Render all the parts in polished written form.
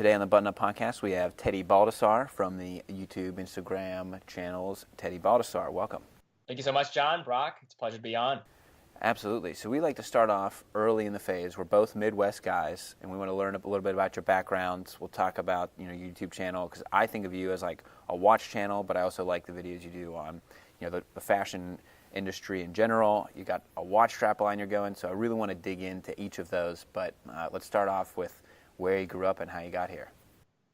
Today on the Button Up Podcast, we have Teddy Baldassare from the YouTube, Instagram channels. Teddy Baldassare, welcome. Thank you so much, John. Brock, it's a pleasure to be on. Absolutely. So we like to start off early in the phase. We're both Midwest guys, and we want to learn a little bit about your backgrounds. We'll talk about your YouTube channel, because I think of you as like a watch channel, but I also like the videos you do on the fashion industry in general. You got a watch strap line you're going, so I really want to dig into each of those. But let's start off with where you grew up and how you got here.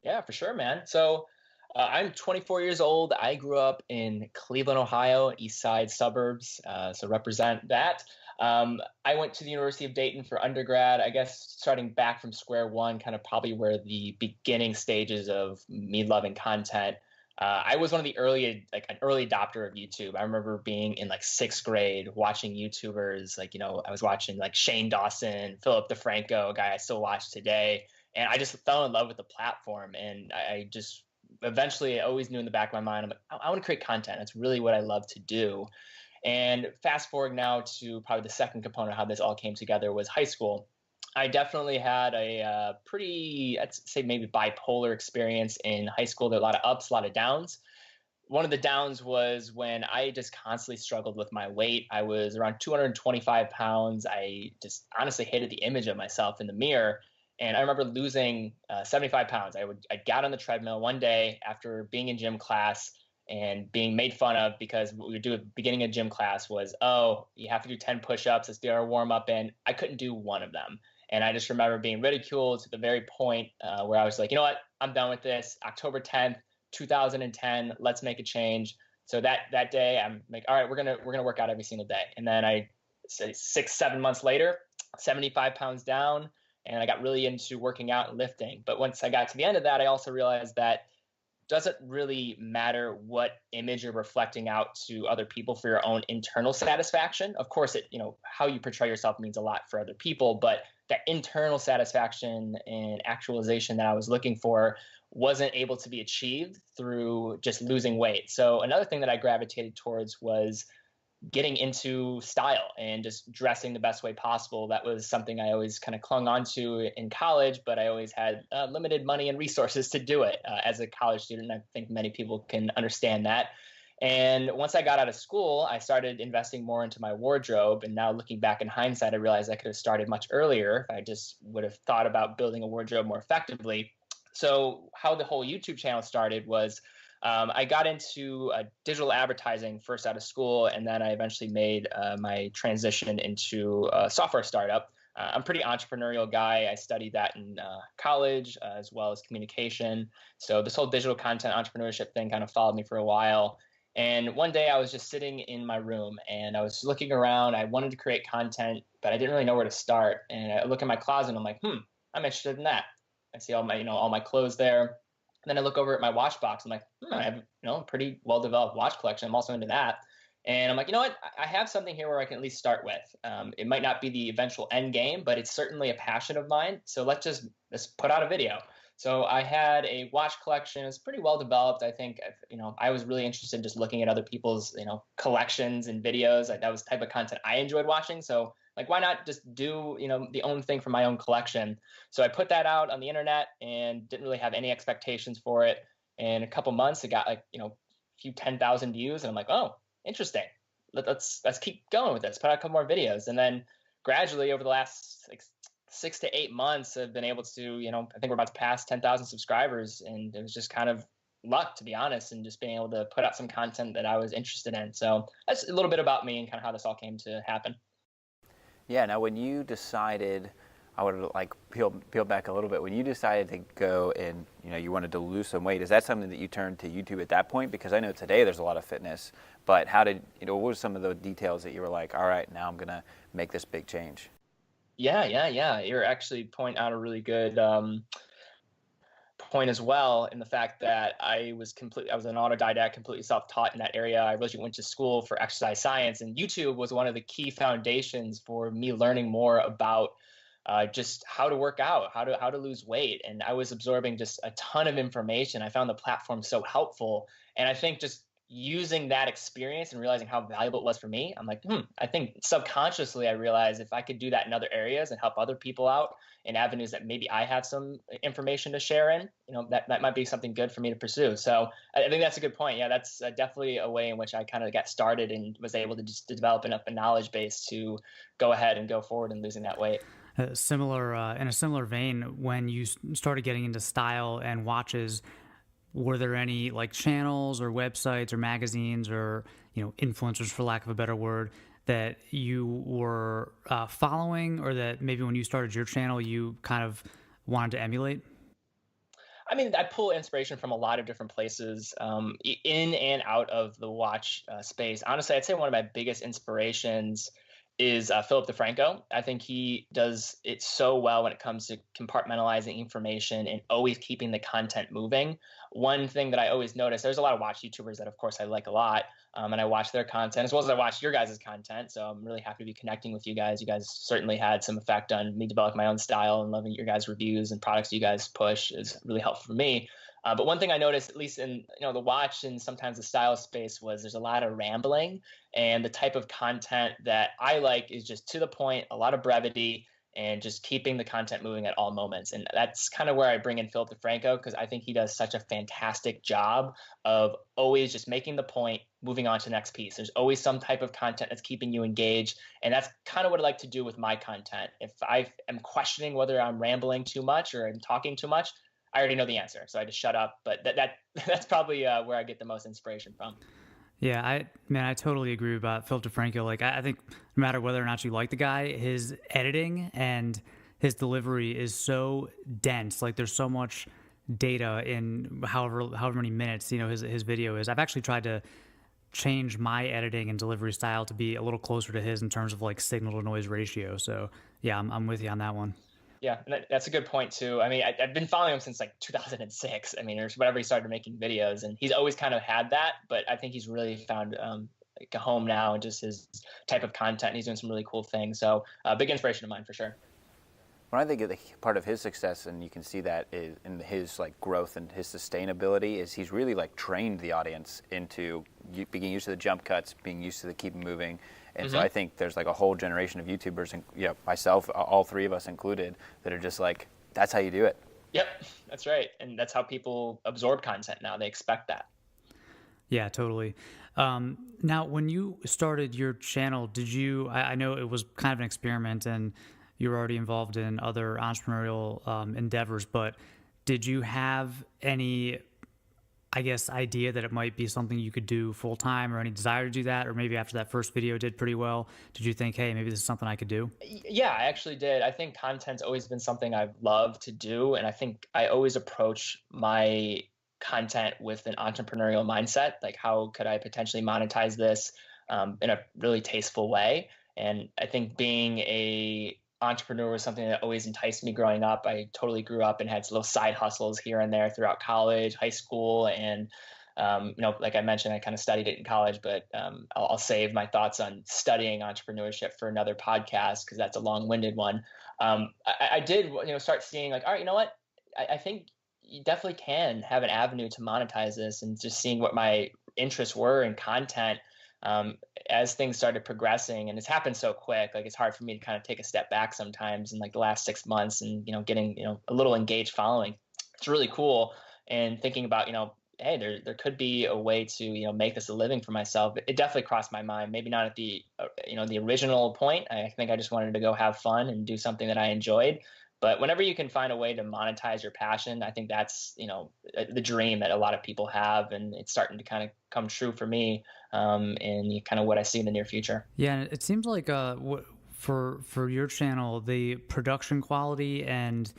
Yeah, for sure, man. So I'm 24 years old. I grew up in Cleveland, Ohio, east side suburbs, so represent that. I went to the University of Dayton for undergrad, I guess starting back from square one, kind of probably where the beginning stages of me loving content. I was one of the an early adopter of YouTube. I remember being in like sixth grade watching YouTubers, I was watching like Shane Dawson, Philip DeFranco, a guy I still watch today. And I just fell in love with the platform. And I just eventually, I always knew in the back of my mind, I'm like, I want to create content. That's really what I love to do. And fast forward now to probably the second component of how this all came together was high school. I definitely had a pretty, I'd say maybe bipolar experience in high school. There were a lot of ups, a lot of downs. One of the downs was when I just constantly struggled with my weight. I was around 225 pounds. I just honestly hated the image of myself in the mirror. And I remember losing 75 pounds. I got on the treadmill one day after being in gym class and being made fun of because what we would do at the beginning of gym class was, oh, you have to do 10 push-ups. Let's do our warm-up. And I couldn't do one of them. And I just remember being ridiculed to the very point where I was like, you know what? I'm done with this. October 10th, 2010, let's make a change. So that day, I'm like, all right, we're gonna work out every single day. And then I say 6-7 months later, 75 pounds down. And I got really into working out and lifting. But once I got to the end of that, I also realized that it doesn't really matter what image you're reflecting out to other people for your own internal satisfaction. Of course, how you portray yourself means a lot for other people, but that internal satisfaction and actualization that I was looking for wasn't able to be achieved through just losing weight. So another thing that I gravitated towards was getting into style and just dressing the best way possible. That was something I always kind of clung on to in college, but I always had limited money and resources to do it as a college student. I think many people can understand that. And once I got out of school, I started investing more into my wardrobe. And now looking back in hindsight, I realized I could have started much earlier if I just would have thought about building a wardrobe more effectively. So how the whole YouTube channel started was I got into digital advertising first out of school, and then I eventually made my transition into a software startup. I'm a pretty entrepreneurial guy. I studied that in college as well as communication. So this whole digital content entrepreneurship thing kind of followed me for a while. And one day I was just sitting in my room and I was looking around. I wanted to create content, but I didn't really know where to start. And I look in my closet and I'm like, I'm interested in that. I see all my clothes there. Then I look over at my watch box. I'm like, I have a pretty well-developed watch collection. I'm also into that. And I'm like, you know what? I have something here where I can at least start with. It might not be the eventual end game, but it's certainly a passion of mine. So let's put out a video. So I had a watch collection. It's pretty well developed. I think, I was really interested in just looking at other people's, collections and videos. That was the type of content I enjoyed watching. So like, why not just do, the own thing from my own collection? So I put that out on the internet and didn't really have any expectations for it. In a couple months, it got a few 10,000 views. And I'm like, oh, interesting. Let's keep going with this. Put out a couple more videos. And then gradually over the last 6 to 8 months, I've been able to, I think we're about to pass 10,000 subscribers. And it was just kind of luck, to be honest, and just being able to put out some content that I was interested in. So that's a little bit about me and kind of how this all came to happen. Yeah, now when you decided, I would like peel back a little bit, when you decided to go and, you wanted to lose some weight, is that something that you turned to YouTube at that point? Because I know today there's a lot of fitness, but what were some of the details that you were like, all right, now I'm going to make this big change? Yeah. You're actually pointing out a really good point as well, in the fact that I was an autodidact, completely self-taught in that area. I originally went to school for exercise science, and YouTube was one of the key foundations for me learning more about just how to work out, how to lose weight. And I was absorbing just a ton of information. I found the platform so helpful. And I think just using that experience and realizing how valuable it was for me, I'm like, I think subconsciously I realized if I could do that in other areas and help other people out in avenues that maybe I have some information to share in, that might be something good for me to pursue. So I think that's a good point. Yeah, that's definitely a way in which I kind of got started and was able to just develop enough a knowledge base to go ahead and go forward in losing that weight. In a similar vein, when you started getting into style and watches, were there any like channels or websites or magazines or influencers, for lack of a better word, that you were following, or that maybe when you started your channel you kind of wanted to emulate? I mean, I pull inspiration from a lot of different places, in and out of the watch space. Honestly, I'd say one of my biggest inspirations is Philip DeFranco. I think he does it so well when it comes to compartmentalizing information and always keeping the content moving. One thing that I always notice, there's a lot of watch YouTubers that, of course, I like a lot, and I watch their content as well as I watch your guys' content. So I'm really happy to be connecting with you guys. You guys certainly had some effect on me developing my own style, and loving your guys' reviews and products you guys push is really helpful for me. But one thing I noticed, at least in the watch and sometimes the style space, was there's a lot of rambling, and the type of content that I like is just to the point, a lot of brevity, and just keeping the content moving at all moments. And that's kind of where I bring in Philip DeFranco, because I think he does such a fantastic job of always just making the point, moving on to the next piece. There's always some type of content that's keeping you engaged. And that's kind of what I like to do with my content. If I am questioning whether I'm rambling too much or I'm talking too much, I already know the answer, so I just shut up. But that's probably where I get the most inspiration from. Yeah, I totally agree about Phil DeFranco. Like, I think no matter whether or not you like the guy, his editing and his delivery is so dense. Like, there's so much data in however many minutes his video is. I've actually tried to change my editing and delivery style to be a little closer to his in terms of like signal to noise ratio. So yeah, I'm with you on that one. Yeah, and that's a good point too. I mean, I've been following him since like 2006. I mean, or whenever he started making videos, and he's always kind of had that. But I think he's really found like a home now, and just his type of content. And he's doing some really cool things. So big inspiration of mine for sure. When I think of the part of his success, and you can see that is in his like growth and his sustainability, is he's really like trained the audience into being used to the jump cuts, being used to the keep moving. And so I think there's like a whole generation of YouTubers, and myself, all three of us included, that are just like, that's how you do it. Yep, that's right. And that's how people absorb content now. They expect that. Yeah, totally. Now, when you started your channel, I know it was kind of an experiment and you were already involved in other entrepreneurial endeavors, but did you have any, I guess, idea that it might be something you could do full time, or any desire to do that? Or maybe after that first video did pretty well, did you think, hey, maybe this is something I could do? Yeah, I actually did. I think content's always been something I've loved to do. And I think I always approach my content with an entrepreneurial mindset. Like, how could I potentially monetize this in a really tasteful way? And I think being a entrepreneur was something that always enticed me growing up. I totally grew up and had little side hustles here and there throughout college, high school, and like I mentioned, I kind of studied it in college, but I'll save my thoughts on studying entrepreneurship for another podcast, because that's a long-winded one. I did, start seeing like, all right, you know what? I think you definitely can have an avenue to monetize this, and just seeing what my interests were in content. As things started progressing, and it's happened so quick, like it's hard for me to kind of take a step back sometimes in like the last 6 months, and getting a little engaged following. It's really cool, and thinking about hey, there could be a way to make this a living for myself. It definitely crossed my mind. Maybe not at the the original point. I think I just wanted to go have fun and do something that I enjoyed. But whenever you can find a way to monetize your passion, I think that's the dream that a lot of people have, and it's starting to kind of come true for me, and kind of what I see in the near future. Yeah, and it seems like for your channel, the production quality and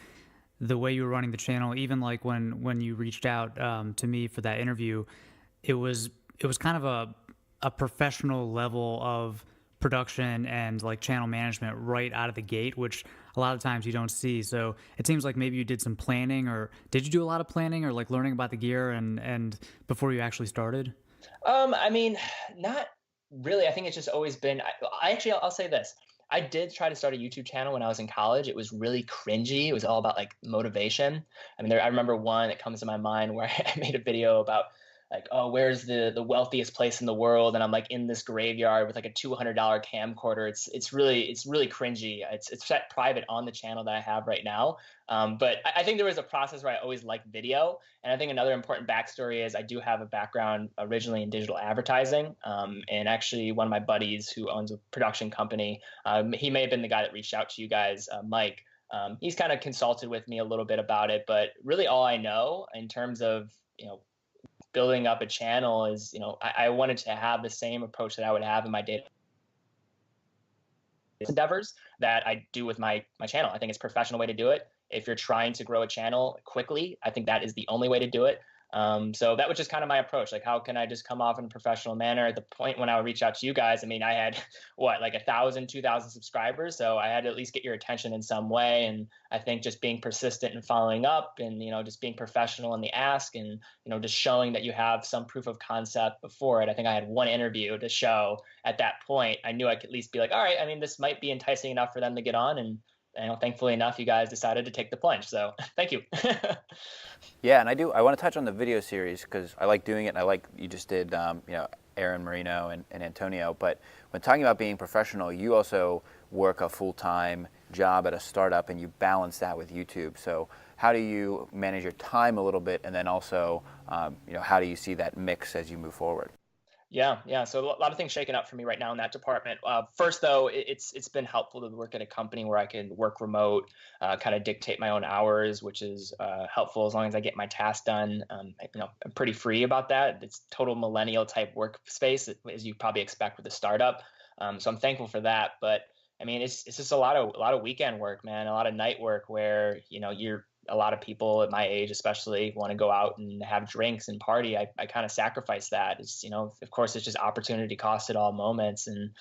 the way you were running the channel, even like when you reached out to me for that interview, it was kind of a professional level of production and like channel management right out of the gate, which a lot of times you don't see. So it seems like maybe you did some planning, or did you do a lot of planning or like learning about the gear and before you actually started? I mean, not really. I think it's just always been, I'll say this. I did try to start a YouTube channel when I was in college. It was really cringy. It was all about like motivation. I mean, I remember one that comes to my mind where I made a video about like, oh, where's the wealthiest place in the world, and I'm like in this graveyard with like a $200 camcorder. It's really cringy. It's set private on the channel that I have right now. But I think there was a process where I always liked video, and I think another important backstory is I do have a background originally in digital advertising, and actually one of my buddies who owns a production company, he may have been the guy that reached out to you guys, Mike. He's kind of consulted with me a little bit about it, but really all I know in terms of building up a channel is I wanted to have the same approach that I would have in my data endeavors that I do with my channel. I think it's a professional way to do it. If you're trying to grow a channel quickly, I think that is the only way to do it. So that was just kind of my approach. Like, how can I just come off in a professional manner? At the point when I would reach out to you guys, I mean, I had what, like 1,000, 2,000 subscribers. So I had to at least get your attention in some way. And I think just being persistent and following up and, just being professional in the ask and, just showing that you have some proof of concept before it. I think I had one interview to show at that point. I knew I could at least be like, all right, I mean, this might be enticing enough for them to get on. And thankfully enough, you guys decided to take the plunge. So thank you. Yeah, and I want to touch on the video series because I like doing it, and I like you just did, Aaron Marino and Antonio. But when talking about being professional, you also work a full-time job at a startup, and you balance that with YouTube. So how do you manage your time a little bit, and then also, how do you see that mix as you move forward? Yeah. So a lot of things shaking up for me right now in that department. First, though, it's been helpful to work at a company where I can work remote, kind of dictate my own hours, which is helpful as long as I get my tasks done. I'm pretty free about that. It's total millennial type workspace, as you probably expect with a startup. So I'm thankful for that. But I mean, it's just a lot of weekend work, man, a lot of night work where a lot of people at my age especially want to go out and have drinks and party. I kind of sacrifice that. Of course, it's just opportunity cost at all moments. And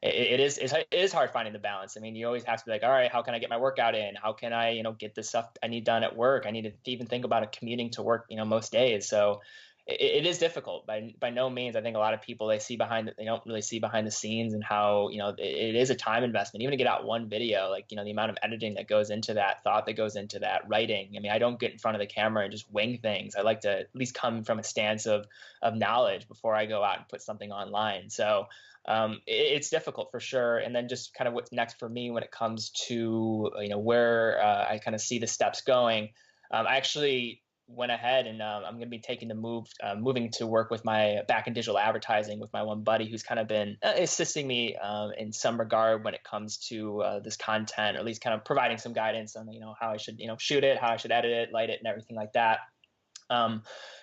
it is hard finding the balance. I mean, you always have to be like, all right, how can I get my workout in? How can I, get the stuff I need done at work? I need to even think about commuting to work, most days. So it is difficult. By no means. I think a lot of people, they don't really see behind the scenes and how it is a time investment. Even to get out one video, like the amount of editing that goes into that, thought that goes into that, writing. I mean, I don't get in front of the camera and just wing things. I like to at least come from a stance of knowledge before I go out and put something online. So it's difficult for sure. And then just kind of what's next for me when it comes to where I kind of see the steps going. I actually went ahead and I'm going to be taking the moving to work with back in digital advertising with my one buddy who's kind of been assisting me in some regard when it comes to this content, or at least kind of providing some guidance on how I should shoot it, how I should edit it, light it, and everything like that.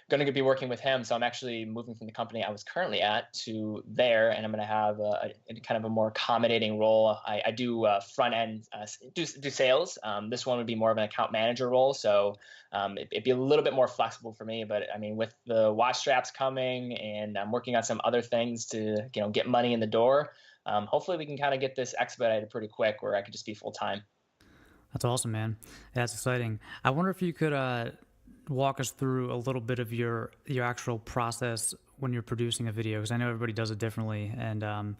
Going to be working with him, so I'm actually moving from the company I was currently at to there, and I'm going to have a kind of a more accommodating role. I do front end, do sales. This one would be more of an account manager role, so it'd be a little bit more flexible for me. But I mean, with the watch straps coming, and I'm working on some other things to get money in the door. Hopefully, we can kind of get this expedited pretty quick, where I could just be full time. That's awesome, man. That's exciting. I wonder if you could walk us through a little bit of your actual process when you're producing a video, because I know everybody does it differently. And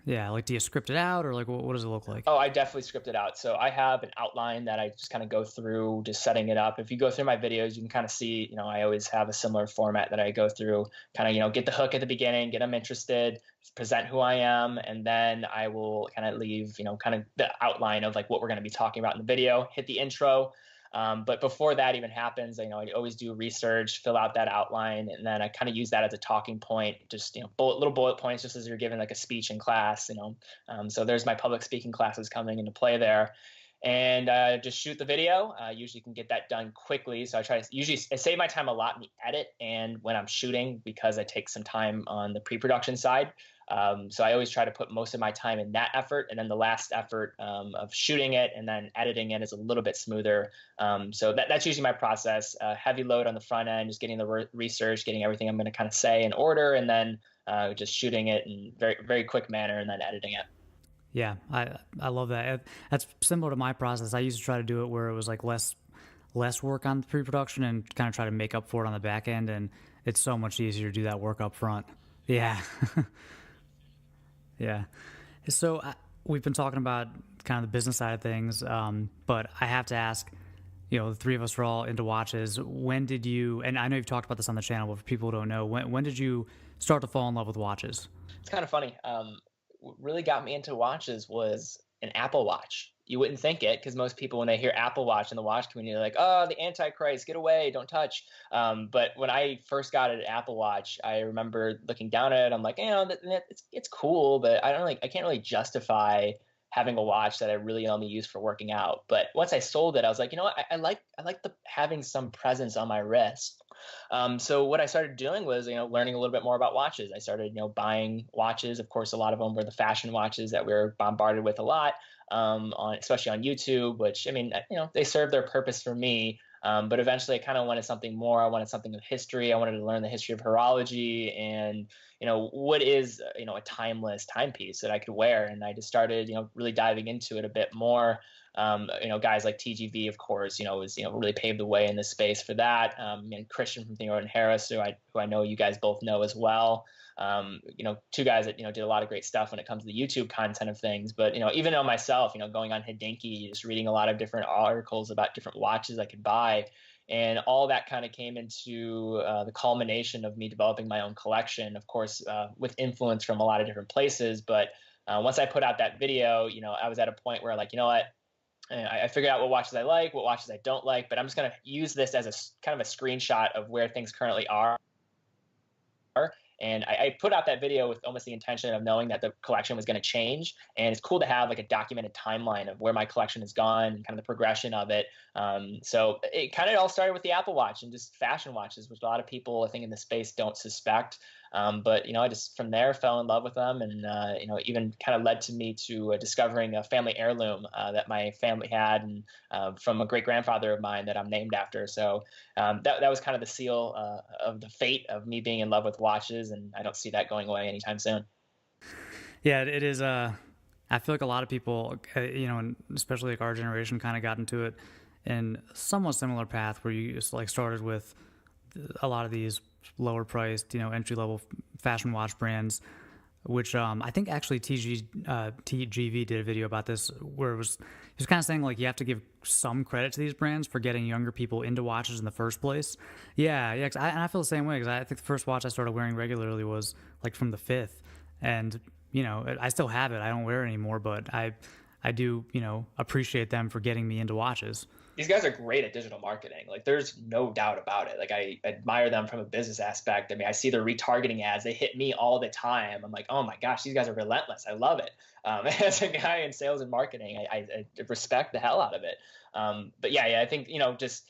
like, do you script it out, or like what does it look like? Oh, I definitely script it out. So I have an outline that I just kind of go through, just setting it up. If you go through my videos, you can kind of see, I always have a similar format that I go through, kind of, get the hook at the beginning, get them interested, present who I am, and then I will kind of leave, kind of the outline of like what we're going to be talking about in the video, hit the intro. But before that even happens, I always do research, fill out that outline, and then I kind of use that as a talking point, just, little bullet points, just as you're giving like a speech in class, so there's my public speaking classes coming into play there. And just shoot the video. Usually can get that done quickly. So I save my time a lot in the edit and when I'm shooting, because I take some time on the pre-production side. So I always try to put most of my time in that effort, and then the last effort of shooting it and then editing it is a little bit smoother. So that's usually my process. Heavy load on the front end, just getting the research, getting everything I'm going to kind of say in order, and then just shooting it in very, very quick manner, and then editing it. Yeah, I love that. That's similar to my process. I used to try to do it where it was like less work on the pre-production and kind of try to make up for it on the back end, and it's so much easier to do that work up front. Yeah. Yeah. So we've been talking about kind of the business side of things, but I have to ask, the three of us are all into watches. When did you, and I know you've talked about this on the channel, but for people who don't know, when did you start to fall in love with watches? It's kind of funny. What really got me into watches was an Apple Watch. You wouldn't think it, because most people, when they hear Apple Watch in the watch community, they're like, "Oh, the Antichrist, get away, don't touch." But when I first got an Apple Watch, I remember looking down at it. I'm like, it's cool, but I can't really justify having a watch that I really only use for working out. But once I sold it, I was like, you know what, I like the having some presence on my wrist. So what I started doing was, learning a little bit more about watches. I started, buying watches. Of course, a lot of them were the fashion watches that we were bombarded with a lot, especially on YouTube, which, I mean, they serve their purpose for me. But eventually I kind of wanted something more. I wanted something of history. I wanted to learn the history of horology and, what is, a timeless timepiece that I could wear. And I just started, really diving into it a bit more. Guys like TGV, of course, really paved the way in this space for that. And Christian from Theo and Harris, who I know you guys both know as well. Two guys that, did a lot of great stuff when it comes to the YouTube content of things. But, even on myself, going on Hodinkee, just reading a lot of different articles about different watches I could buy. And all that kind of came into the culmination of me developing my own collection, of course, with influence from a lot of different places. But once I put out that video, I was at a point where, like, you know what? I figured out what watches I like, what watches I don't like, but I'm just going to use this as a kind of a screenshot of where things currently are. And I put out that video with almost the intention of knowing that the collection was going to change. And it's cool to have like a documented timeline of where my collection has gone and kind of the progression of it. So it kind of all started with the Apple Watch and just fashion watches, which a lot of people, I think, in the space don't suspect. But I just from there fell in love with them, and even kind of led to me to discovering a family heirloom that my family had, and from a great grandfather of mine that I'm named after. So that was kind of the seal of the fate of me being in love with watches, and I don't see that going away anytime soon. Yeah, it is. I feel like a lot of people, and especially like our generation, kind of got into it in somewhat similar path where you just like started with a lot of these lower priced, entry level fashion watch brands, which I think actually TGV did a video about this where he was kind of saying like you have to give some credit to these brands for getting younger people into watches in the first place. Yeah, and I feel the same way, because I think the first watch I started wearing regularly was like from the fifth, and I still have it. I don't wear it anymore, but I do appreciate them for getting me into watches. These guys are great at digital marketing. Like, there's no doubt about it. Like, I admire them from a business aspect. I mean, I see their retargeting ads. They hit me all the time. I'm like, oh my gosh, these guys are relentless. I love it. As a guy in sales and marketing, I respect the hell out of it. But yeah, I think, just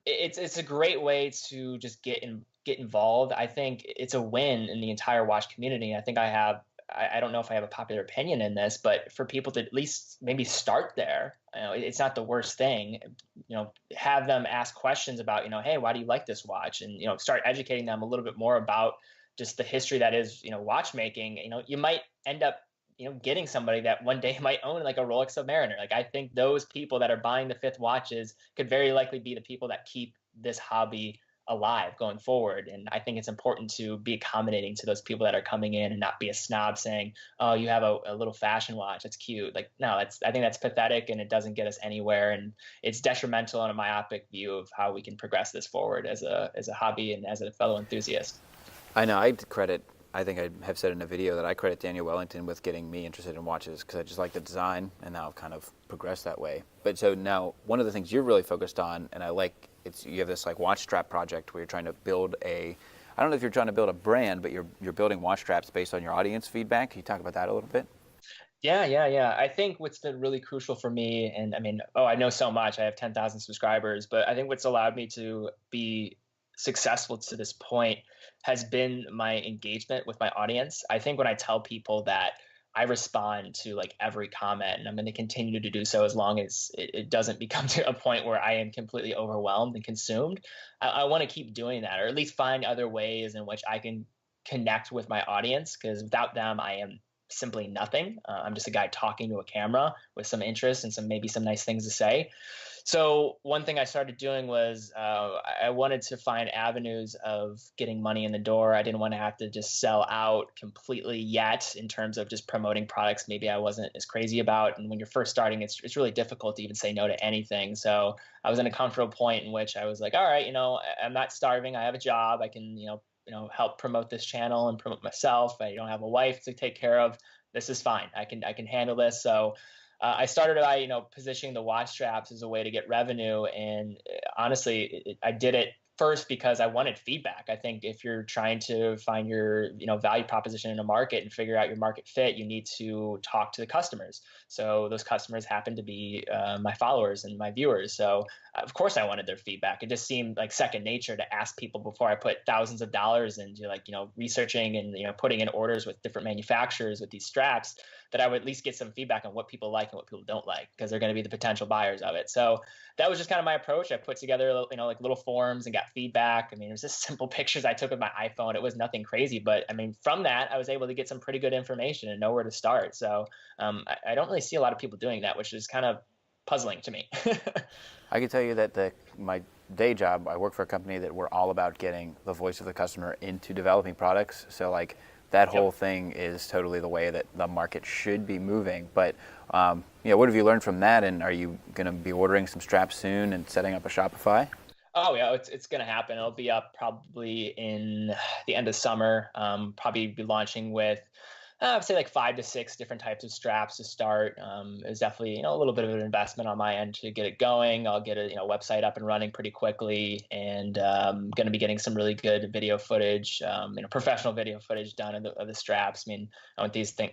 it's a great way to just get involved. I think it's a win in the entire watch community. I think I don't know if I have a popular opinion in this, but for people to at least maybe start there, it's not the worst thing. Have them ask questions about, hey, why do you like this watch? And, start educating them a little bit more about just the history that is, watchmaking. You might end up, getting somebody that one day might own like a Rolex Submariner. Like, I think those people that are buying the fifth watches could very likely be the people that keep this hobby alive going forward. And I think it's important to be accommodating to those people that are coming in and not be a snob saying, oh, you have a little fashion watch, that's cute. Like, no, I think that's pathetic, and it doesn't get us anywhere, and it's detrimental in a myopic view of how we can progress this forward as a hobby and as a fellow enthusiast. I know. I think I have said in a video that I credit Daniel Wellington with getting me interested in watches, because I just like the design, and now I've kind of progressed that way. But so now one of the things you're really focused on, and I like, you have this like watch strap project where you're trying to build I don't know if you're trying to build a brand, but you're building watch straps based on your audience feedback. Can you talk about that a little bit? Yeah. I think what's been really crucial for me, and I mean, I know so much. I have 10,000 subscribers, but I think what's allowed me to be successful to this point has been my engagement with my audience. I think when I tell people that I respond to like every comment, and I'm going to continue to do so as long as it doesn't become to a point where I am completely overwhelmed and consumed. I want to keep doing that, or at least find other ways in which I can connect with my audience, because without them, I am simply nothing. I'm just a guy talking to a camera with some interest and maybe some nice things to say. So one thing I started doing was I wanted to find avenues of getting money in the door. I didn't want to have to just sell out completely yet in terms of just promoting products maybe I wasn't as crazy about. And when you're first starting, it's really difficult to even say no to anything. So I was in a comfortable point in which I was like, all right, I'm not starving. I have a job. I can, help promote this channel and promote myself. I don't have a wife to take care of. This is fine. I can handle this. So I started by positioning the watch straps as a way to get revenue, and honestly, I did it first because I wanted feedback. I think if you're trying to find your value proposition in a market and figure out your market fit, you need to talk to the customers. So those customers happen to be my followers and my viewers. So of course I wanted their feedback. It just seemed like second nature to ask people before I put thousands of dollars into researching and putting in orders with different manufacturers with these straps, that I would at least get some feedback on what people like and what people don't like, because they're going to be the potential buyers of it. So that was just kind of my approach. I put together, like little forums and got feedback. I mean, it was just simple pictures I took with my iPhone. It was nothing crazy, but I mean, from that, I was able to get some pretty good information and know where to start. So I don't really see a lot of people doing that, which is kind of puzzling to me. I can tell you that my day job, I work for a company that we're all about getting the voice of the customer into developing products. So like that whole thing is totally the way that the market should be moving. But what have you learned from that? And are you going to be ordering some straps soon and setting up a Shopify? Oh yeah, it's going to happen. It'll be up probably in the end of summer. Probably be launching with I would say like 5 to 6 different types of straps to start. It's definitely a little bit of an investment on my end to get it going. I'll get a website up and running pretty quickly, and going to be getting some really good video footage, professional video footage done of the straps. I mean, I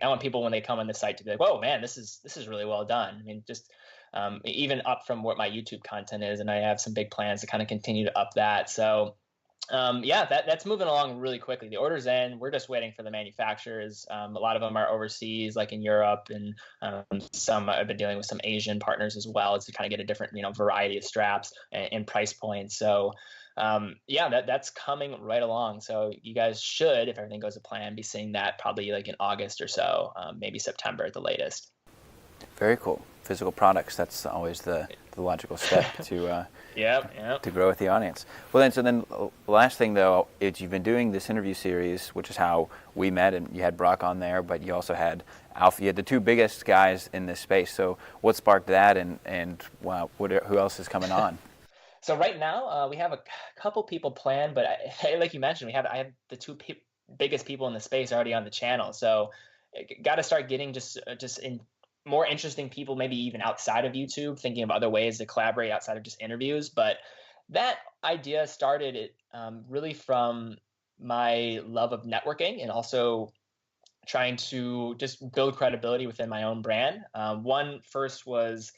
want people when they come on the site to be like, "Whoa, man, this is really well done." I mean, just even up from what my YouTube content is, and I have some big plans to kind of continue to up that. So that's moving along really quickly. The order's in. We're just waiting for the manufacturers. A lot of them are overseas, like in Europe, and some I've been dealing with some Asian partners as well to kind of get a different variety of straps and price points. So that's coming right along. So you guys should, if everything goes to plan, be seeing that probably like in August or so, maybe September at the latest. Very cool. Physical products, that's always the logical step to to grow with the audience. Well, then the last thing though is you've been doing this interview series, which is how we met, and you had Brock on there, but you also had Alpha. You had the two biggest guys in this space. So what sparked that, and wow, who else is coming on? So right now we have a couple people planned, but like you mentioned, I have the two biggest people in the space already on the channel. So got to start getting just in more interesting people, maybe even outside of YouTube, thinking of other ways to collaborate outside of just interviews. But that idea started really from my love of networking and also trying to just build credibility within my own brand. One first was,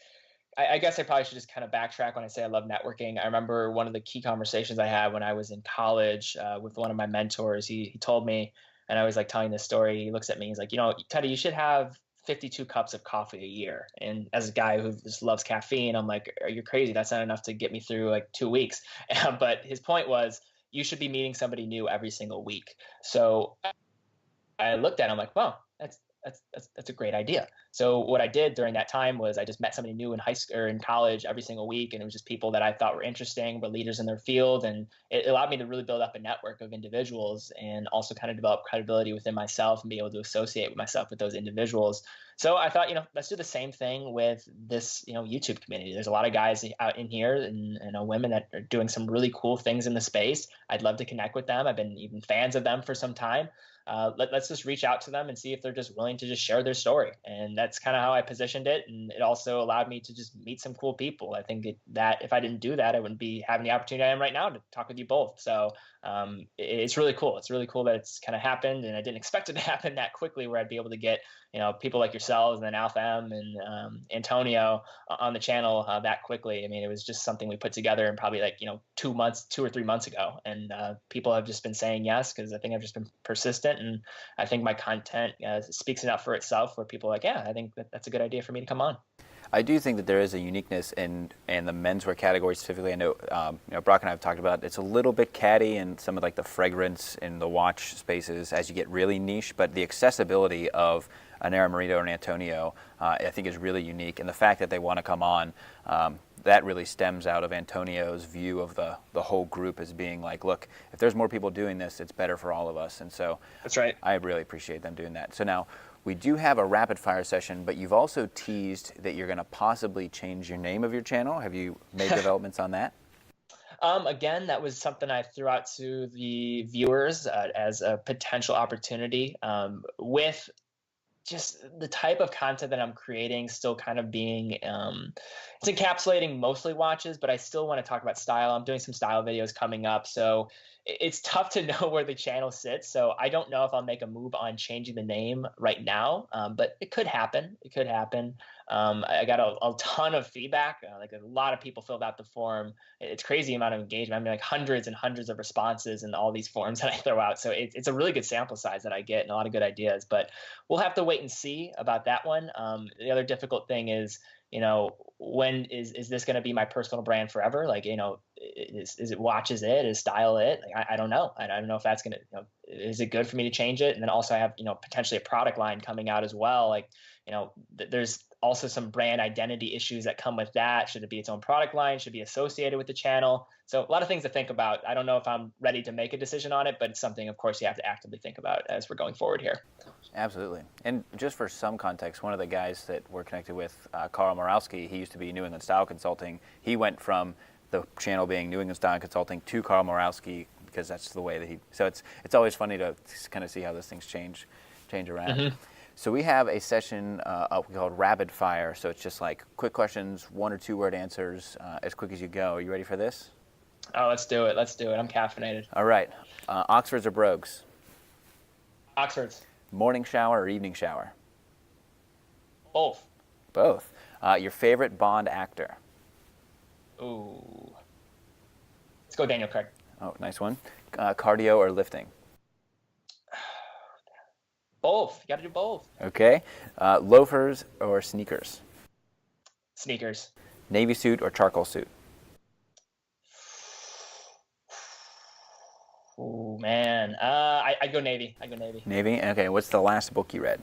I guess I probably should just kind of backtrack when I say I love networking. I remember one of the key conversations I had when I was in college with one of my mentors. He told me, and I was like telling this story. He looks at me. He's like, Teddy, you should have 52 cups of coffee a year. And as a guy who just loves caffeine, I'm like, are you crazy? That's not enough to get me through like 2 weeks. But his point was, you should be meeting somebody new every single week. So I looked at him like, wow, that's a great idea. So what I did during that time was I just met somebody new in high school or in college every single week, and it was just people that I thought were interesting, were leaders in their field, and it allowed me to really build up a network of individuals and also kind of develop credibility within myself and be able to associate myself with those individuals. So I thought, let's do the same thing with this, YouTube community. There's a lot of guys out in here and women that are doing some really cool things in the space. I'd love to connect with them. I've been even fans of them for some time. Let's just reach out to them and see if they're just willing to just share their story. And that's kind of how I positioned it. And it also allowed me to just meet some cool people. I think that if I didn't do that, I wouldn't be having the opportunity I am right now to talk with you both. So it's really cool. It's really cool that it's kind of happened. And I didn't expect it to happen that quickly, where I'd be able to get, people like yourselves and then Alpha M and Antonio on the channel that quickly. I mean, it was just something we put together in probably like, 2 or 3 months ago. And people have just been saying yes, because I think I've just been persistent. And I think my content speaks enough for itself, where people are like, yeah, I think that's a good idea for me to come on. I do think that there is a uniqueness in the menswear category specifically. I know, Brock and I have talked about it's a little bit catty in some of like the fragrance in the watch spaces as you get really niche, but the accessibility of an Aramorito or an Antonio, I think is really unique. And the fact that they want to come on, that really stems out of Antonio's view of the whole group as being like, look, if there's more people doing this, it's better for all of us. And so that's right. I really appreciate them doing that. So now, we do have a rapid fire session, but you've also teased that you're going to possibly change your name of your channel. Have you made developments on that? Again, that was something I threw out to the viewers as a potential opportunity, with just the type of content that I'm creating still kind of being, it's encapsulating mostly watches, but I still want to talk about style. I'm doing some style videos coming up. So it's tough to know where the channel sits. So I don't know if I'll make a move on changing the name right now, but it could happen. It could happen. I got a ton of feedback. Like a lot of people filled out the form. It's crazy amount of engagement. I mean, like hundreds and hundreds of responses in all these forms that I throw out. So it's a really good sample size that I get and a lot of good ideas. But we'll have to wait and see about that one. The other difficult thing is, when is this going to be my personal brand forever? Like, is it watch is it? Is style it? Like, I don't know. I don't know if that's going to, is it good for me to change it? And then also I have, potentially a product line coming out as well. Like, there's also some brand identity issues that come with that. Should it be its own product line? Should it be associated with the channel? So a lot of things to think about. I don't know if I'm ready to make a decision on it, but it's something, of course, you have to actively think about as we're going forward here. Absolutely. And just for some context, one of the guys that we're connected with, Carl Morawski, he used to be New England Style Consulting. He went from the channel being New England Style Consulting to Carl Morawski because that's the way that he. So it's always funny to kind of see how those things change around. Mm-hmm. So we have a session called Rapid Fire. So it's just like quick questions, 1 or 2 word answers, as quick as you go. Are you ready for this? Oh, let's do it. I'm caffeinated. All right. Oxfords or Brogues? Oxfords. Morning shower or evening shower? Both. Both. Your favorite Bond actor? Ooh. Let's go Daniel Craig. Oh, nice one. Cardio or lifting? Both. You got to do both. Okay. Loafers or sneakers? Sneakers. Navy suit or charcoal suit? Oh man, I'd go Navy. Navy. Okay. What's the last book you read?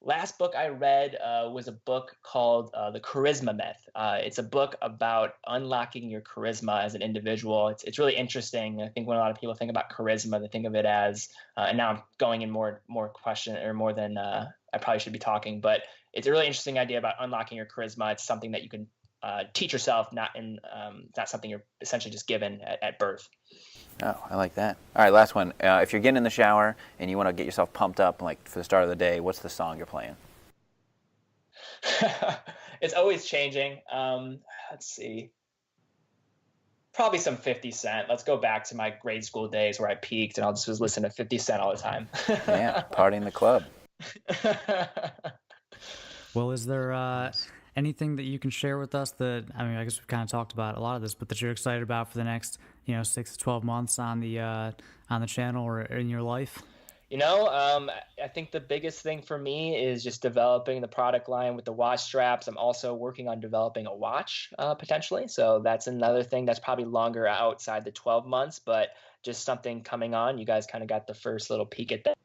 Last book I read was a book called The Charisma Myth. It's a book about unlocking your charisma as an individual. It's really interesting. I think when a lot of people think about charisma, they think of it as, and now I'm going in more question or more than I probably should be talking, but it's a really interesting idea about unlocking your charisma. It's something that you can teach yourself, not something you're essentially just given at birth. Oh, I like that. All right, last one. If you're getting in the shower and you want to get yourself pumped up, like for the start of the day, what's the song you're playing? It's always changing. Let's see. Probably some 50 Cent. Let's go back to my grade school days where I peaked and I'll just listen to 50 Cent all the time. Yeah, partying the club. Well, is there anything that you can share with us that, I guess we've kind of talked about a lot of this, but that you're excited about for the next, 6 to 12 months on the channel or in your life? I think the biggest thing for me is just developing the product line with the watch straps. I'm also working on developing a watch potentially. So that's another thing that's probably longer outside the 12 months, but just something coming on. You guys kind of got the first little peek at that.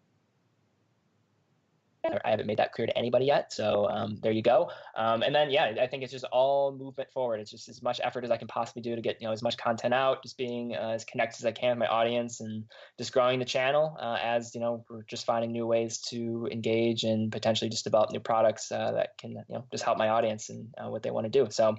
I haven't made that clear to anybody yet. So there you go. And then, I think it's just all movement forward. It's just as much effort as I can possibly do to get, as much content out, just being as connected as I can with my audience and just growing the channel as, we're just finding new ways to engage and potentially just develop new products that can, just help my audience and what they want to do. So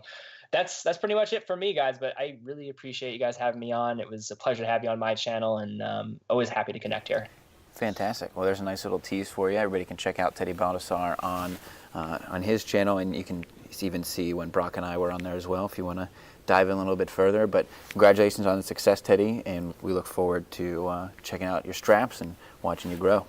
that's pretty much it for me, guys. But I really appreciate you guys having me on. It was a pleasure to have you on my channel and always happy to connect here. Fantastic. Well, there's a nice little tease for you. Everybody can check out Teddy Baldassare on his channel, and you can even see when Brock and I were on there as well if you want to dive in a little bit further. But congratulations on the success, Teddy, and we look forward to checking out your straps and watching you grow.